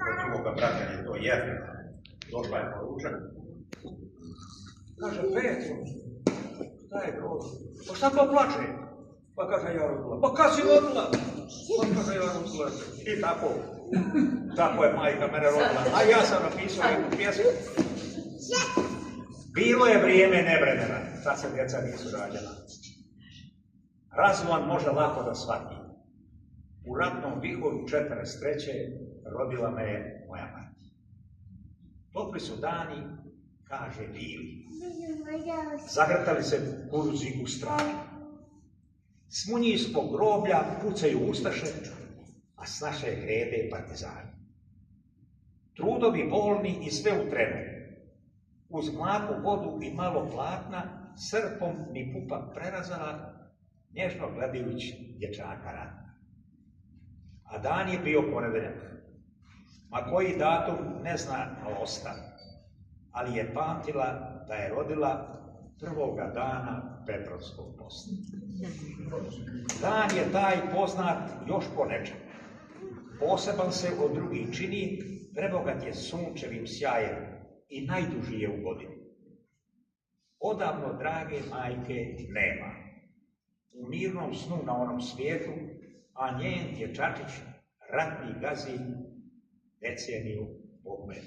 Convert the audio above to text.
Od drugoga brata je to jedno. Došla je poručak. Kaže, Petro, šta je to? Pa šta to plače? Pa kaže, ja rodila. Pa kad si rodila? Pa kaže, ja rodila. I tako je majka mene rodila. A ja sam napisao jednu pjesmu. Bilo je vrijeme nevremena, sad se djeca nisu rađala. Razuman može lako da shvati. U ratnom vihoru 43. rodila me je moja mati. Topli su dani, kaže bili. Zagrtali se kuruzi u strani. S Munjijskog groblja pucaju ustaše, a s naše grede partizani. Trudovi bolni i sve u trenu. Uz mlaku vodu i malo platna, srpom mi pupak prerazala, nježno gledajući dječaka ratna. A dan je bio ponedeljak. Ma koji datum ne zna Losta, ali je pamtila da je rodila prvoga dana Petrovskog posta. Dan je taj poznat još po nečem. Poseban se od drugih čini, prebogat je sunčevim sjajem i najduži je u godini. Odavno, drage majke, nema. U mirnom snu na onom svijetu, a njen dječačić ratni gazi deceniju Bogme 9.